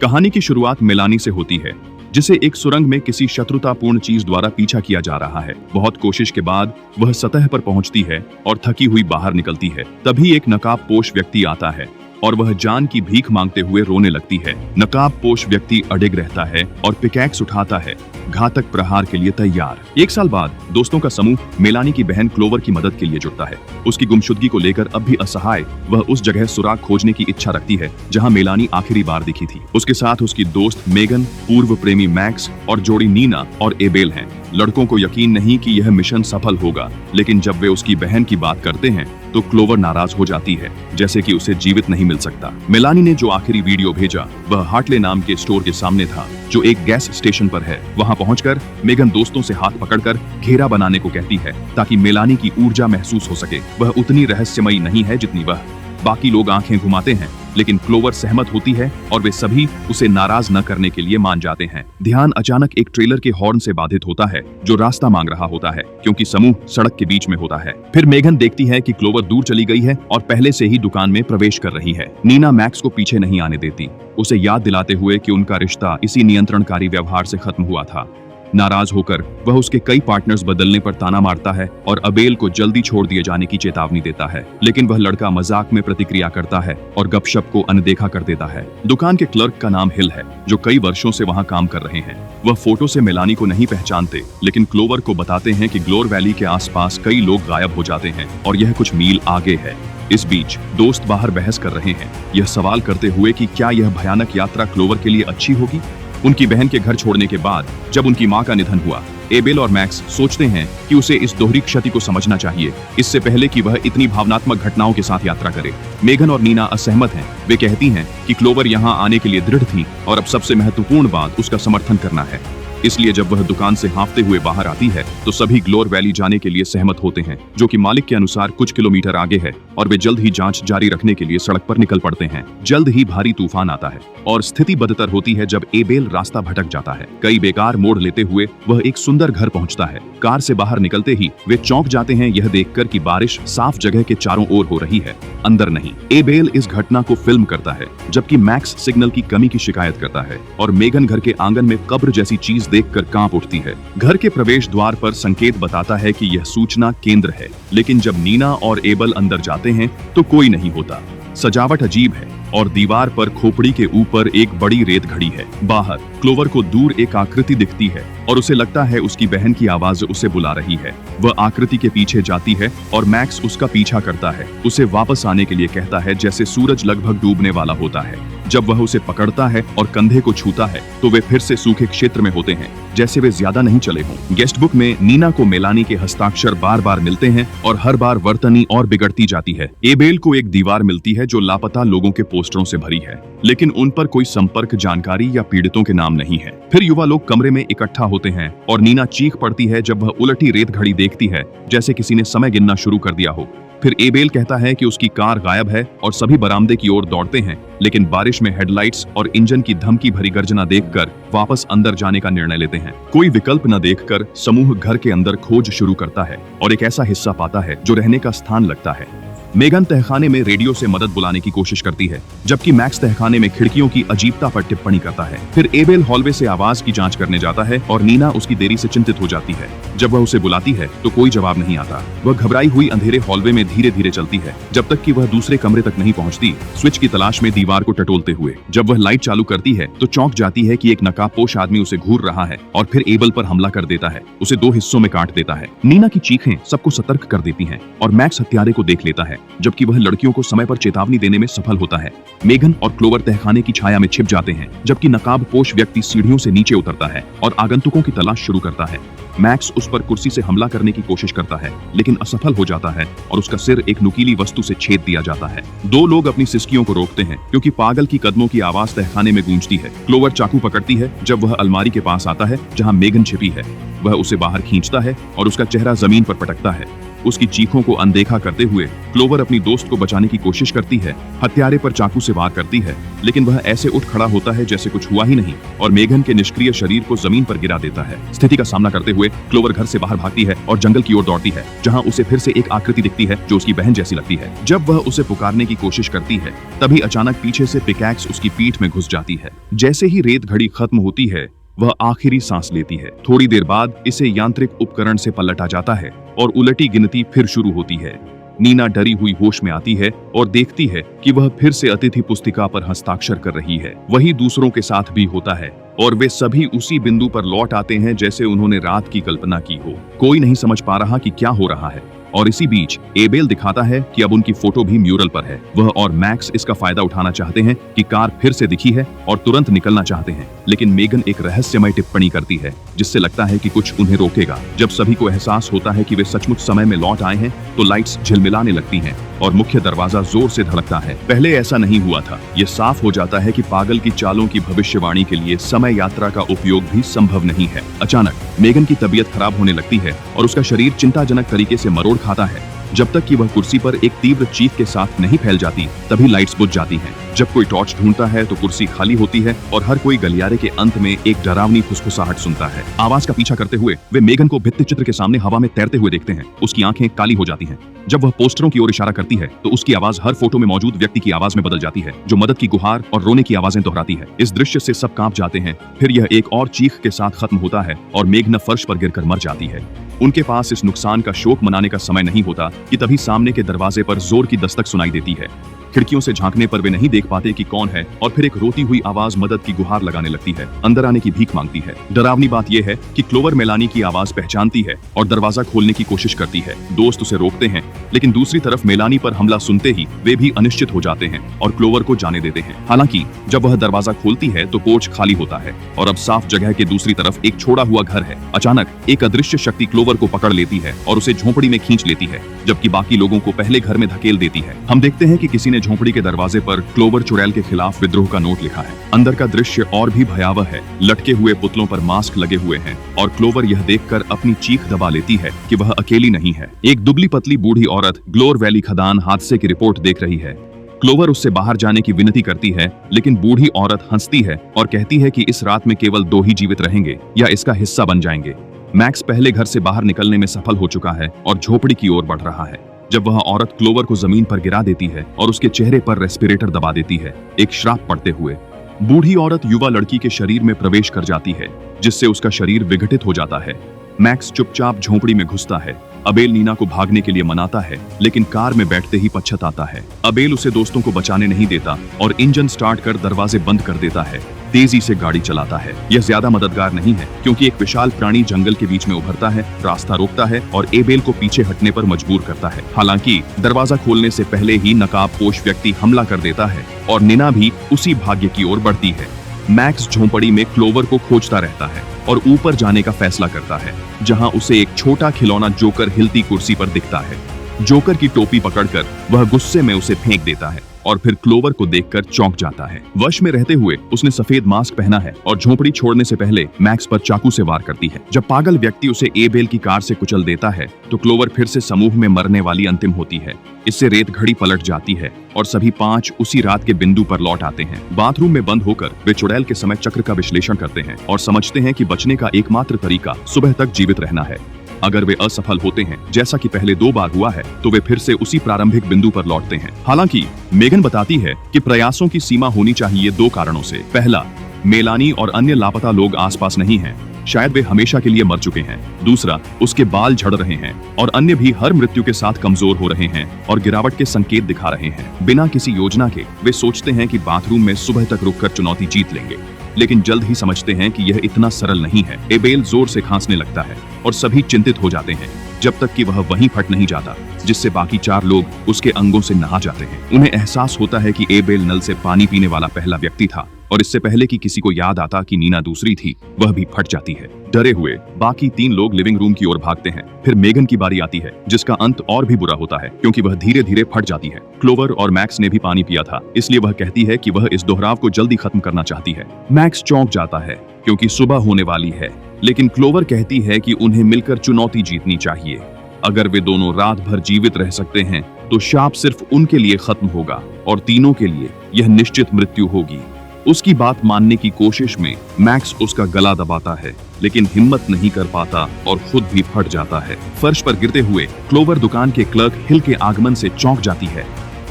कहानी की शुरुआत मेलानी से होती है, जिसे एक सुरंग में किसी शत्रुतापूर्ण चीज द्वारा पीछा किया जा रहा है। बहुत कोशिश के बाद वह सतह पर पहुंचती है और थकी हुई बाहर निकलती है। तभी एक नकाबपोश व्यक्ति आता है और वह जान की भीख मांगते हुए रोने लगती है। नकाबपोश व्यक्ति अडिग रहता है और पिकैक्स उठाता है, घातक प्रहार के लिए तैयार। 1 साल बाद दोस्तों का समूह मेलानी की बहन क्लोवर की मदद के लिए जुटता है। उसकी गुमशुदगी को लेकर अब भी असहाय वह उस जगह सुराग खोजने की इच्छा रखती है जहां मेलानी आखिरी बार दिखी थी। उसके साथ उसकी दोस्त मेगन, पूर्व प्रेमी मैक्स और जोड़ी नीना और एबेल हैं। लड़कों को यकीन नहीं कि यह मिशन सफल होगा, लेकिन जब वे उसकी बहन की बात करते हैं तो क्लोवर नाराज हो जाती है, जैसे कि उसे जीवित नहीं मिल सकता। मेलानी ने जो आखिरी वीडियो भेजा वह हार्टले नाम के स्टोर के सामने था, जो एक गैस स्टेशन पर है। वहां पहुंचकर मेगन दोस्तों से हाथ पकड़कर घेरा बनाने को कहती है ताकि मेलानी की ऊर्जा महसूस हो सके। वह उतनी रहस्यमयी नहीं है जितनी वह। बाकी लोग आंखें घुमाते हैं, लेकिन क्लोवर सहमत होती है और वे सभी उसे नाराज न करने के लिए मान जाते हैं। ध्यान अचानक एक ट्रेलर के हॉर्न से बाधित होता है, जो रास्ता मांग रहा होता है क्योंकि समूह सड़क के बीच में होता है। फिर मेगन देखती है कि क्लोवर दूर चली गई है और पहले से ही दुकान में प्रवेश कर रही है। नीना मैक्स को पीछे नहीं आने देती, उसे याद दिलाते हुए कि उनका रिश्ता इसी नियंत्रणकारी व्यवहार से खत्म हुआ था। नाराज होकर वह उसके कई पार्टनर्स बदलने पर ताना मारता है और अबेल को जल्दी छोड़ दिए जाने की चेतावनी देता है, लेकिन वह लड़का मजाक में प्रतिक्रिया करता है और गपशप को अनदेखा कर देता है। दुकान के क्लर्क का नाम हिल है, जो कई वर्षों से वहां काम कर रहे हैं। वह फोटो से मेलानी को नहीं पहचानते, लेकिन क्लोवर को बताते हैं कि ग्लोर वैली के आसपास कई लोग गायब हो जाते हैं और यह कुछ मील आगे है। इस बीच दोस्त बाहर बहस कर रहे हैं, यह सवाल करते हुए कि क्या यह भयानक यात्रा क्लोवर के लिए अच्छी होगी। उनकी बहन के घर छोड़ने के बाद जब उनकी मां का निधन हुआ, एबेल और मैक्स सोचते हैं कि उसे इस दोहरी क्षति को समझना चाहिए, इससे पहले कि वह इतनी भावनात्मक घटनाओं के साथ यात्रा करे। मेगन और नीना असहमत हैं। वे कहती हैं कि क्लोवर यहां आने के लिए दृढ़ थी और अब सबसे महत्वपूर्ण बात उसका समर्थन करना है। इसलिए जब वह दुकान से हाँफते हुए बाहर आती है तो सभी ग्लोर वैली जाने के लिए सहमत होते हैं, जो कि मालिक के अनुसार कुछ किलोमीटर आगे है, और वे जल्द ही जांच जारी रखने के लिए सड़क पर निकल पड़ते हैं। जल्द ही भारी तूफान आता है और स्थिति बदतर होती है जब एबेल रास्ता भटक जाता है। कई बेकार मोड़ लेते हुए वह एक सुंदर घर पहुंचता है। कार से बाहर निकलते ही वे चौंक जाते हैं यह देखकर कि बारिश साफ जगह के चारों ओर हो रही है, अंदर नहीं। एबेल इस घटना को फिल्म करता है, जबकि मैक्स सिग्नल की कमी की शिकायत करता है और मेगन घर के आंगन में कब्र जैसी चीज देखकर कांप उठती है। घर के प्रवेश द्वार पर संकेत बताता है कि यह सूचना केंद्र है, लेकिन जब नीना और एबल अंदर जाते हैं तो कोई नहीं होता। सजावट अजीब है और दीवार पर खोपड़ी के ऊपर एक बड़ी रेत घड़ी है। बाहर क्लोवर को दूर एक आकृति दिखती है और उसे लगता है उसकी बहन की आवाज उसे बुला रही है। वह आकृति के पीछे जाती है और मैक्स उसका पीछा करता है, उसे वापस आने के लिए कहता है जैसे सूरज लगभग डूबने वाला होता है। जब वह उसे पकड़ता है और कंधे को छूता है तो वे फिर से सूखे क्षेत्र में होते हैं, जैसे वे ज्यादा नहीं चले हों। गेस्ट बुक में नीना को मेलानी के हस्ताक्षर बार बार मिलते हैं और हर बार वर्तनी और बिगड़ती जाती है। एबेल को एक दीवार मिलती है जो लापता लोगों के पोस्टरों से भरी है, लेकिन उन पर कोई संपर्क जानकारी या पीड़ितों के नाम नहीं है। फिर युवा लोग कमरे में इकट्ठा होते हैं और नीना चीख पड़ती है जब वह उलटी रेत घड़ी देखती है, जैसे किसी ने समय गिनना शुरू कर दिया हो। फिर एबेल कहता है कि उसकी कार गायब है और सभी बरामदे की ओर दौड़ते हैं, लेकिन बारिश में हेडलाइट्स और इंजन की धमकी भरी गर्जना देखकर वापस अंदर जाने का निर्णय लेते हैं। कोई विकल्प न देखकर समूह घर के अंदर खोज शुरू करता है और एक ऐसा हिस्सा पाता है जो रहने का स्थान लगता है। मेगन तहखाने में रेडियो से मदद बुलाने की कोशिश करती है, जबकि मैक्स तहखाने में खिड़कियों की अजीबता पर टिप्पणी करता है। फिर एबेल हॉलवे से आवाज की जांच करने जाता है और नीना उसकी देरी से चिंतित हो जाती है। जब वह उसे बुलाती है तो कोई जवाब नहीं आता। वह घबराई हुई अंधेरे हॉलवे में धीरे धीरे चलती है जब तक कि वह दूसरे कमरे तक नहीं पहुंचती, स्विच की तलाश में दीवार को टटोलते हुए। जब वह लाइट चालू करती है तो चौंक जाती है कि एक नकाबपोश आदमी उसे घूर रहा है और फिर एबेल पर हमला कर देता है, उसे 2 हिस्सों में काट देता है। नीना की चीखें सबको सतर्क कर देती हैं और मैक्स हत्यारे को देख लेता है, जबकि वह लड़कियों को समय पर चेतावनी देने में सफल होता है। मेगन और क्लोवर तहखाने की छाया में छिप जाते हैं, जबकि नकाबपोश व्यक्ति सीढ़ियों से नीचे उतरता है और आगंतुकों की तलाश शुरू करता है। मैक्स उस पर कुर्सी से हमला करने की कोशिश करता है, लेकिन असफल हो जाता है और उसका सिर एक नुकीली वस्तु से छेद दिया जाता है। 2 लोग अपनी सिसकियों को रोकते हैं क्योंकि पागल की कदमों की आवाज तहखाने में गूंजती है। क्लोवर चाकू पकड़ती है जब वह अलमारी के पास आता है जहां मेगन छिपी है। वह उसे बाहर खींचता है और उसका चेहरा जमीन पर पटकता है। उसकी चीखों को अनदेखा करते हुए क्लोवर अपनी दोस्त को बचाने की कोशिश करती है। हत्यारे पर चाकू से वार करती है, लेकिन वह ऐसे उठ खड़ा होता है जैसे कुछ हुआ ही नहीं और मेगन के निष्क्रिय शरीर को जमीन पर गिरा देता है। स्थिति का सामना करते हुए क्लोवर घर से बाहर भागती है और जंगल की ओर दौड़ती है, जहाँ उसे फिर से एक आकृति दिखती है जो उसकी बहन जैसी लगती है। जब वह उसे पुकारने की कोशिश करती है, तभी अचानक पीछे से पिकैक्स उसकी पीठ में घुस जाती है। जैसे ही रेत घड़ी खत्म होती है, वह आखिरी सांस लेती है। थोड़ी देर बाद इसे यांत्रिक उपकरण से पलटा जाता है और उलटी गिनती फिर शुरू होती है। नीना डरी हुई होश में आती है और देखती है कि वह फिर से अतिथि पुस्तिका पर हस्ताक्षर कर रही है। वही दूसरों के साथ भी होता है और वे सभी उसी बिंदु पर लौट आते हैं जैसे उन्होंने रात की कल्पना की हो। कोई नहीं समझ पा रहा कि क्या हो रहा है और इसी बीच एबेल दिखाता है कि अब उनकी फोटो भी म्यूरल पर है। वह और मैक्स इसका फायदा उठाना चाहते हैं कि कार फिर से दिखी है और तुरंत निकलना चाहते हैं, लेकिन मेगन एक रहस्यमय टिप्पणी करती है जिससे लगता है कि कुछ उन्हें रोकेगा। जब सभी को एहसास होता है कि वे सचमुच समय में लौट आए हैं, तो लाइट्स झिलमिलाने लगती हैं और मुख्य दरवाजा जोर से धड़कता है। पहले ऐसा नहीं हुआ था। ये साफ हो जाता है कि पागल की चालों की भविष्यवाणी के लिए समय यात्रा का उपयोग भी संभव नहीं है। अचानक मेगन की तबीयत खराब होने लगती है और उसका शरीर चिंताजनक तरीके से मरोड़ खाता है। जब तक कि वह कुर्सी पर एक तीव्र चीख के साथ नहीं फैल जाती, तभी लाइट्स बुझ जाती हैं। जब कोई टॉर्च ढूंढता है तो कुर्सी खाली होती है और हर कोई गलियारे के अंत में एक डरावनी फुसफुसाहट सुनता है। आवाज का पीछा करते हुए वे मेगन को भित्ति चित्र के सामने हवा में तैरते हुए देखते हैं। उसकी आंखें काली हो जाती हैं। जब वह पोस्टरों की ओर इशारा करती है तो उसकी आवाज हर फोटो में मौजूद व्यक्ति की आवाज में बदल जाती है, जो मदद की गुहार और रोने की आवाजें दोहराती है। इस दृश्य से सब कांप जाते हैं। फिर यह एक और चीख के साथ खत्म होता है और मेघना फर्श पर गिरकर मर जाती है। उनके पास इस नुकसान का शोक मनाने का समय नहीं होता कि तभी सामने के दरवाजे पर जोर की दस्तक सुनाई देती है। खिड़कियों से झांकने पर वे नहीं देख पाते कि कौन है और फिर एक रोती हुई आवाज मदद की गुहार लगाने लगती है, अंदर आने की भीख मांगती है। डरावनी बात यह है कि क्लोवर मेलानी की आवाज पहचानती है और दरवाजा खोलने की कोशिश करती है। दोस्त उसे रोकते हैं, लेकिन दूसरी तरफ मेलानी पर हमला सुनते ही वे भी अनिश्चित हो जाते हैं और क्लोवर को जाने देते हैं। हालांकि जब वह दरवाजा खोलती है तो पोर्च खाली होता है और अब साफ जगह के दूसरी तरफ एक छोड़ा हुआ घर है। अचानक एक अदृश्य शक्ति क्लोवर को पकड़ लेती है और उसे झोपड़ी में खींच लेती है, जबकि बाकी लोगों को पहले घर में धकेल देती है। हम देखते हैं कि किसी ने झोपड़ी के दरवाजे पर क्लोवर चुड़ैल के खिलाफ विद्रोह का नोट लिखा है। अंदर का दृश्य और भी भयावह है। लटके हुए पुतलों पर मास्क लगे हुए हैं और क्लोवर यह देखकर अपनी चीख दबा लेती है कि वह अकेली नहीं है। एक दुबली पतली बूढ़ी औरत ग्लोर वैली खदान हादसे की रिपोर्ट देख रही है। क्लोवर उससे बाहर जाने की विनती करती है, लेकिन बूढ़ी औरत हंसती है और कहती है कि इस रात में केवल 2 ही जीवित रहेंगे या इसका हिस्सा बन जाएंगे। मैक्स पहले घर से बाहर निकलने में सफल हो चुका है और झोपड़ी की ओर बढ़ रहा है जब वह औरत क्लोवर को जमीन पर गिरा देती है और उसके चेहरे पर रेस्पिरेटर दबा देती है, एक श्राप पड़ते हुए। बूढ़ी औरत युवा लड़की के शरीर में प्रवेश कर जाती है, जिससे उसका शरीर विघटित हो जाता है। मैक्स चुपचाप झोपड़ी में घुसता है। अबेल नीना को भागने के लिए मनाता है, लेकिन कार में बैठते ही पछताता है। अबेल उसे दोस्तों को बचाने नहीं देता और इंजन स्टार्ट कर दरवाजे बंद कर देता है। तेजी से गाड़ी चलाता है। यह ज्यादा मददगार नहीं है, क्योंकि एक विशाल प्राणी जंगल के बीच में उभरता है, रास्ता रोकता है और एबेल को पीछे हटने पर मजबूर करता है। हालांकि दरवाजा खोलने से पहले ही नकाबपोश व्यक्ति हमला कर देता है और निना भी उसी भाग्य की ओर बढ़ती है। मैक्स झोंपड़ी में क्लोवर को खोजता रहता है और ऊपर जाने का फैसला करता है, जहां उसे एक छोटा खिलौना जोकर हिलती कुर्सी पर दिखता है। जोकर की टोपी पकड़कर वह गुस्से में उसे फेंक देता है और फिर क्लोवर को देखकर चौंक जाता है। वश में रहते हुए उसने सफेद मास्क पहना है और झोपड़ी छोड़ने से पहले मैक्स पर चाकू से वार करती है। जब पागल व्यक्ति उसे एबेल की कार से कुचल देता है तो क्लोवर फिर से समूह में मरने वाली अंतिम होती है। इससे रेत घड़ी पलट जाती है और सभी 5 उसी रात के बिंदु पर लौट आते हैं। बाथरूम में बंद होकर वे चुड़ैल के समय चक्र का विश्लेषण करते हैं और समझते हैं कि बचने का एकमात्र तरीका सुबह तक जीवित रहना है। अगर वे असफल होते हैं, जैसा कि पहले 2 बार हुआ है, तो वे फिर से उसी प्रारंभिक बिंदु पर लौटते हैं। हालांकि मेगन बताती है कि प्रयासों की सीमा होनी चाहिए 2 कारणों से। पहला, मेलानी और अन्य लापता लोग आसपास नहीं हैं, शायद वे हमेशा के लिए मर चुके हैं। दूसरा, उसके बाल झड़ रहे हैं और अन्य भी हर मृत्यु के साथ कमजोर हो रहे हैं और गिरावट के संकेत दिखा रहे हैं। बिना किसी योजना के वे सोचते हैं कि बाथरूम में सुबह तक रुककर चुनौती जीत लेंगे, लेकिन जल्द ही समझते हैं कि यह इतना सरल नहीं है। एबेल जोर से खांसने लगता है और सभी चिंतित हो जाते हैं, जब तक कि वह वहीं फट नहीं जाता, जिससे बाकी 4 लोग उसके अंगों से नहा जाते हैं। उन्हें एहसास होता है कि एबेल नल से पानी पीने वाला पहला व्यक्ति था और इससे पहले कि किसी को याद आता कि नीना दूसरी थी, वह भी फट जाती है। डरे हुए बाकी 3 लोग लिविंग रूम की ओर भागते हैं। फिर मेगन की बारी आती है, जिसका अंत और भी बुरा होता है, क्योंकि वह धीरे धीरे फट जाती है। क्लोवर और मैक्स ने भी पानी पिया था, इसलिए वह कहती है कि वह इस दोहराव को जल्दी खत्म करना चाहती है। मैक्स चौंक जाता है क्योंकि सुबह होने वाली है, लेकिन क्लोवर कहती है कि उन्हें मिलकर चुनौती जीतनी चाहिए। अगर वे दोनों रात भर जीवित रह सकते हैं तो शाप सिर्फ उनके लिए खत्म होगा और तीनों के लिए यह निश्चित मृत्यु होगी। उसकी बात मानने की कोशिश में मैक्स उसका गला दबाता है, लेकिन हिम्मत नहीं कर पाता और खुद भी फट जाता है। फर्श पर गिरते हुए क्लोवर दुकान के क्लर्क हिल के आगमन से चौंक जाती है।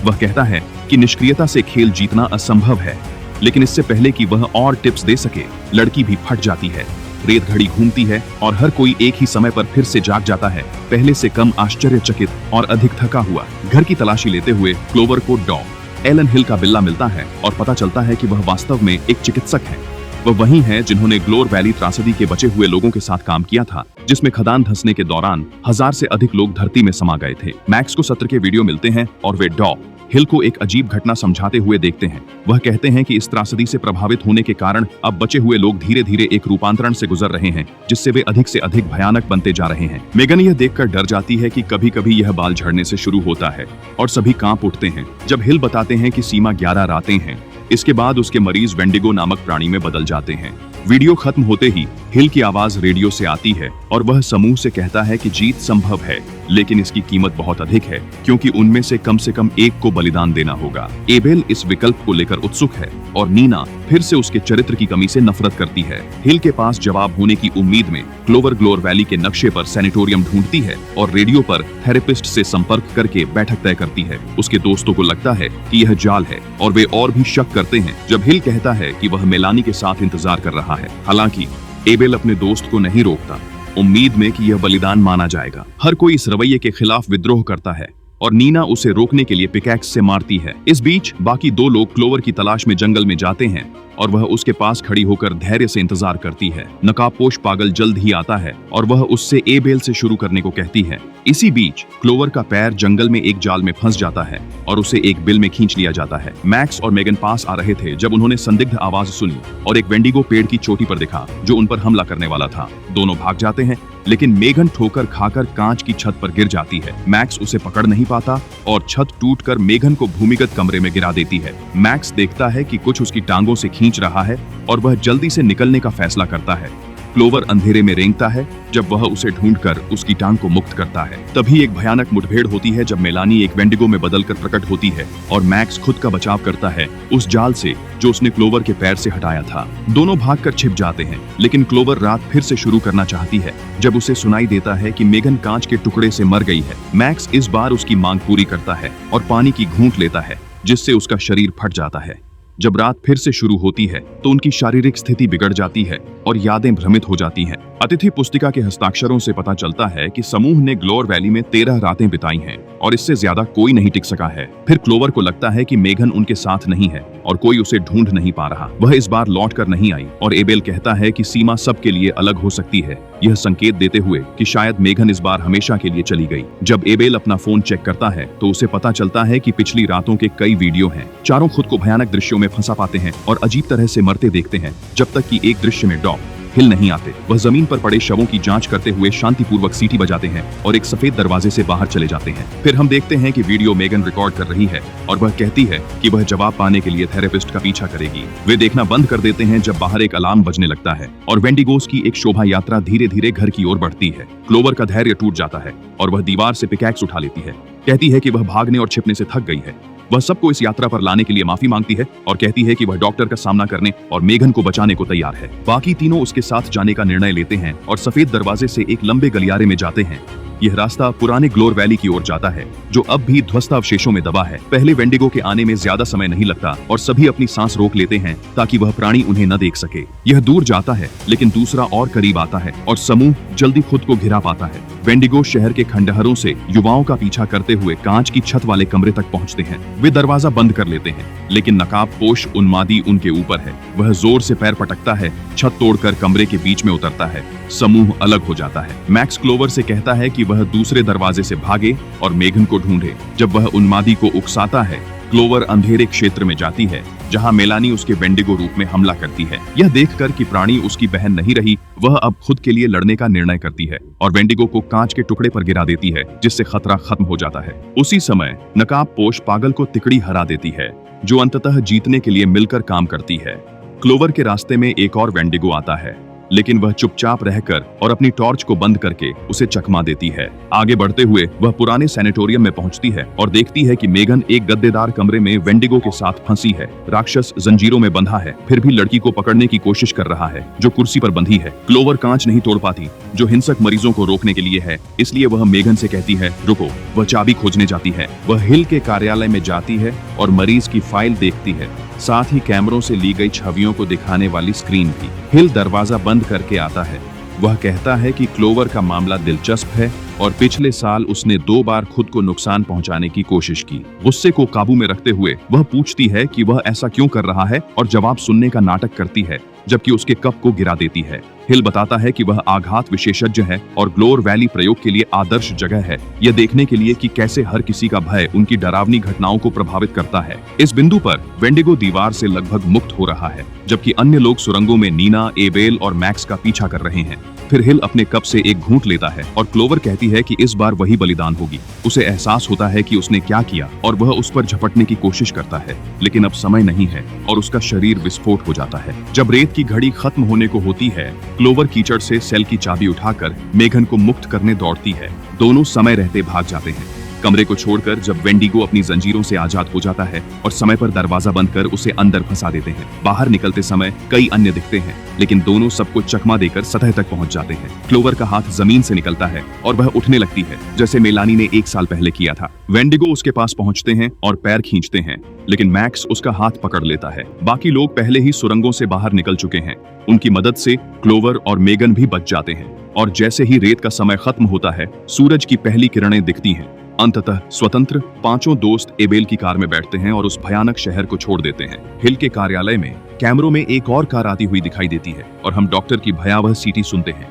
वह कहता है कि निष्क्रियता से खेल जीतना असंभव है, लेकिन इससे पहले कि वह और टिप्स दे सके, लड़की भी फट जाती है। रेत घड़ी घूमती है और हर कोई एक ही समय पर फिर से जाग जाता है, पहले से कम आश्चर्यचकित और अधिक थका हुआ। घर की तलाशी लेते हुए क्लोवर को डॉग एलन हिल का बिल्ला मिलता है और पता चलता है कि वह वास्तव में एक चिकित्सक है। वह वही है जिन्होंने ग्लोर वैली त्रासदी के बचे हुए लोगों के साथ काम किया था, जिसमें खदान धंसने के दौरान 1000 से अधिक लोग धरती में समा गए थे। मैक्स को सत्र के वीडियो मिलते हैं और वे डॉग हिल को एक अजीब घटना समझाते हुए देखते हैं। वह कहते हैं कि इस त्रासदी से प्रभावित होने के कारण अब बचे हुए लोग धीरे धीरे एक रूपांतरण से गुजर रहे हैं, जिससे वे अधिक से अधिक भयानक बनते जा रहे हैं। मेगन यह देखकर डर जाती है कि कभी कभी यह बाल झड़ने से शुरू होता है और सभी कांप उठते हैं जब हिल बताते हैं कि सीमा 11 रातें हैं। इसके बाद उसके मरीज वेंडिगो नामक प्राणी में बदल जाते हैं। वीडियो खत्म होते ही हिल की आवाज रेडियो से आती है और वह समूह से कहता है कि जीत संभव है, लेकिन इसकी कीमत बहुत अधिक है, क्योंकि उनमें से कम एक को बलिदान देना होगा। एबेल इस विकल्प को लेकर उत्सुक है और नीना फिर से उसके चरित्र की कमी से नफरत करती है। हिल के पास जवाब होने की उम्मीद में क्लोवर ग्लोर वैली के नक्शे पर सैनिटोरियम ढूंढती है और रेडियो पर थेरेपिस्ट से संपर्क करके बैठक तय करती है। उसके दोस्तों को लगता है कि यह जाल है और वे और भी शक करते हैं जब हिल कहता है कि वह मेलानी के साथ इंतजार कर रहा है। हालांकि एबेल अपने दोस्त को नहीं रोकता, उम्मीद में कि यह बलिदान माना जाएगा। हर कोई इस रवैये के खिलाफ विद्रोह करता है और नीना उसे रोकने के लिए पिकैक्स से मारती है। इस बीच बाकी 2 लोग क्लोवर की तलाश में जंगल में जाते हैं और वह उसके पास खड़ी होकर धैर्य से इंतजार करती है। नकाबपोश पागल जल्द ही आता है और वह उससे एबेल से शुरू करने को कहती है। इसी बीच क्लोवर का पैर जंगल में एक जाल में फंस जाता है और उसे एक बिल में खींच लिया जाता है। मैक्स और मेगन पास आ रहे थे जब उन्होंने संदिग्ध आवाज सुनी और एक वेंडिगो पेड़ की चोटी पर दिखा जो उन पर हमला करने वाला था। दोनों भाग जाते हैं, लेकिन मेगन ठोकर खाकर कांच की छत पर गिर जाती है। मैक्स उसे पकड़ नहीं पाता और छत टूटकर मेगन को भूमिगत कमरे में गिरा देती है। मैक्स देखता है कि कुछ उसकी टांगों से खींच रहा है और वह जल्दी से निकलने का फैसला करता है। क्लोवर अंधेरे में रेंगता है जब वह उसे ढूंढकर उसकी टांग को मुक्त करता है। तभी एक भयानक मुठभेड़ होती है जब मेलानी एक वेंडिगो में बदलकर प्रकट होती है और मैक्स खुद का बचाव करता है उस जाल से जो उसने क्लोवर के पैर से हटाया था। दोनों भागकर छिप जाते हैं, लेकिन क्लोवर रात फिर से शुरू करना चाहती है जब उसे सुनाई देता है कि मेगन कांच के टुकड़े से मर गई है। मैक्स इस बार उसकी मांग पूरी करता है और पानी की घूंट लेता है, जिससे उसका शरीर फट जाता है। जब रात फिर से शुरू होती है तो उनकी शारीरिक स्थिति बिगड़ जाती है और यादें भ्रमित हो जाती हैं। अतिथि पुस्तिका के हस्ताक्षरों से पता चलता है कि समूह ने ग्लोर वैली में 13 रातें बिताई हैं और इससे ज्यादा कोई नहीं टिक सका है। फिर क्लोवर को लगता है कि मेगन उनके साथ नहीं है और कोई उसे ढूंढ नहीं पा रहा। वह इस बार लौट कर नहीं आई और एबेल कहता है कि सीमा सबके लिए अलग हो सकती है, यह संकेत देते हुए कि शायद मेगन इस बार हमेशा के लिए चली गई। जब एबेल अपना फोन चेक करता है तो उसे पता चलता है कि पिछली रातों के कई वीडियो हैं। चारों खुद को भयानक दृश्यों में फंसा पाते हैं और अजीब तरह से मरते देखते हैं, जब तक कि एक दृश्य में डॉग हिल नहीं आते। वह जमीन पर पड़े शवों की जांच करते हुए शांतिपूर्वक सीटी बजाते हैं और एक सफेद दरवाजे से बाहर चले जाते हैं। फिर हम देखते हैं कि वीडियो मेगन रिकॉर्ड कर रही है और वह कहती है कि वह जवाब पाने के लिए थेरेपिस्ट का पीछा करेगी। वे देखना बंद कर देते हैं जब बाहर एक अलार्म बजने लगता है और वेंडिगोस की एक शोभा यात्रा धीरे धीरे घर की ओर बढ़ती है। क्लोवर का धैर्य टूट जाता है और वह दीवार से पिकैक्स उठा लेती है। कहती है कि वह भागने और छिपने से थक गई है। वह सबको इस यात्रा पर लाने के लिए माफी मांगती है और कहती है कि वह डॉक्टर का सामना करने और मेगन को बचाने को तैयार है। बाकी तीनों उसके साथ जाने का निर्णय लेते हैं और सफेद दरवाजे से एक लंबे गलियारे में जाते हैं। यह रास्ता पुराने ग्लोर वैली की ओर जाता है, जो अब भी ध्वस्तावशेषों में दबा है। पहले वेंडिगो के आने में ज्यादा समय नहीं लगता और सभी अपनी सांस रोक लेते हैं ताकि वह प्राणी उन्हें न देख सके। यह दूर जाता है, लेकिन दूसरा और करीब आता है और समूह जल्दी खुद को घिरा पाता है। वेंडिगो शहर के खंडहरों से युवाओं का पीछा करते हुए कांच की छत वाले कमरे तक पहुंचते हैं। वे दरवाजा बंद कर लेते हैं, लेकिन नकाबपोश उन्मादी उनके ऊपर है। वह जोर से पैर पटकता है, छत तोड़कर कमरे के बीच में उतरता है। समूह अलग हो जाता है। मैक्स क्लोवर से कहता है कि वह दूसरे दरवाजे से भागे और मेगन को ढूंढे। जब वह उन्मादी को उकसाता है, क्लोवर अंधेरे क्षेत्र में जाती है जहां मेलानी उसके वेंडिगो रूप में हमला करती है। यह देखकर कि प्राणी उसकी बहन नहीं रही, वह अब खुद के लिए लड़ने का निर्णय करती है और वेंडिगो को कांच के टुकड़े पर गिरा देती है, जिससे खतरा खत्म हो जाता है। उसी समय नकाबपोश पागल को तिकड़ी हरा देती है, जो अंततः जीतने के लिए मिलकर काम करती है। क्लोवर के रास्ते में एक और वेंडिगो आता है लेकिन वह चुपचाप रहकर और अपनी टॉर्च को बंद करके उसे चकमा देती है। आगे बढ़ते हुए वह पुराने सैनिटोरियम में पहुंचती है और देखती है कि मेगन एक गद्देदार कमरे में वेंडिगो के साथ फंसी है। राक्षस जंजीरों में बंधा है, फिर भी लड़की को पकड़ने की कोशिश कर रहा है जो कुर्सी पर बंधी है। क्लोवर कांच नहीं तोड़ पाती, जो हिंसक मरीजों को रोकने के लिए है, इसलिए वह मेगन से कहती है रुको। वह चाबी खोजने जाती है। वह हिल के कार्यालय में जाती है और मरीज की फाइल देखती है, साथ ही कैमरों से ली गई छवियों को दिखाने वाली स्क्रीन भी। हिल दरवाजा बंद करके आता है। वह कहता है कि क्लोवर का मामला दिलचस्प है और पिछले साल उसने 2 बार खुद को नुकसान पहुंचाने की कोशिश की। गुस्से को काबू में रखते हुए वह पूछती है कि वह ऐसा क्यों कर रहा है और जवाब सुनने का नाटक करती है, जबकि उसके कप को गिरा देती है। हिल बताता है कि वह आघात विशेषज्ञ है और ग्लोर वैली प्रयोग के लिए आदर्श जगह है, यह देखने के लिए कि कैसे हर किसी का भय उनकी डरावनी घटनाओं को प्रभावित करता है। इस बिंदु पर वेंडिगो दीवार से लगभग मुक्त हो रहा है, जबकि अन्य लोग सुरंगों में नीना, एबेल और मैक्स का पीछा कर रहे हैं। फिर हिल अपने कप से एक घूंट लेता है और क्लोवर कहती है कि इस बार वही बलिदान होगी। उसे एहसास होता है कि उसने क्या किया और वह उस पर झपटने की कोशिश करता है, लेकिन अब समय नहीं है और उसका शरीर विस्फोट हो जाता है। जब रेत की घड़ी खत्म होने को होती है, क्लोवर कीचड़ से सेल की चाबी उठाकर मेगन को मुक्त करने दौड़ती है। दोनों समय रहते भाग जाते हैं। कमरे को छोड़कर जब वेंडिगो अपनी जंजीरों से आजाद हो जाता है और समय पर दरवाजा बंद कर उसे अंदर फंसा देते हैं। बाहर निकलते समय कई अन्य दिखते हैं, लेकिन दोनों सबको चकमा देकर सतह तक पहुंच जाते हैं। क्लोवर का हाथ जमीन से निकलता है और वह उठने लगती है, जैसे मेलानी ने 1 साल पहले किया था। वेंडिगो उसके पास पहुंचते हैं और पैर खींचते हैं, लेकिन मैक्स उसका हाथ पकड़ लेता है। बाकी लोग पहले ही सुरंगों से बाहर निकल चुके हैं। उनकी मदद से क्लोवर और मेगन भी बच जाते हैं और जैसे ही रेत का समय खत्म होता है, सूरज की पहली किरणें दिखती हैं। अंततः स्वतंत्र 5 दोस्त एबेल की कार में बैठते हैं और उस भयानक शहर को छोड़ देते हैं। हिल के कार्यालय में कैमरों में एक और कार आती हुई दिखाई देती है और हम डॉक्टर की भयावह सीटी सुनते हैं।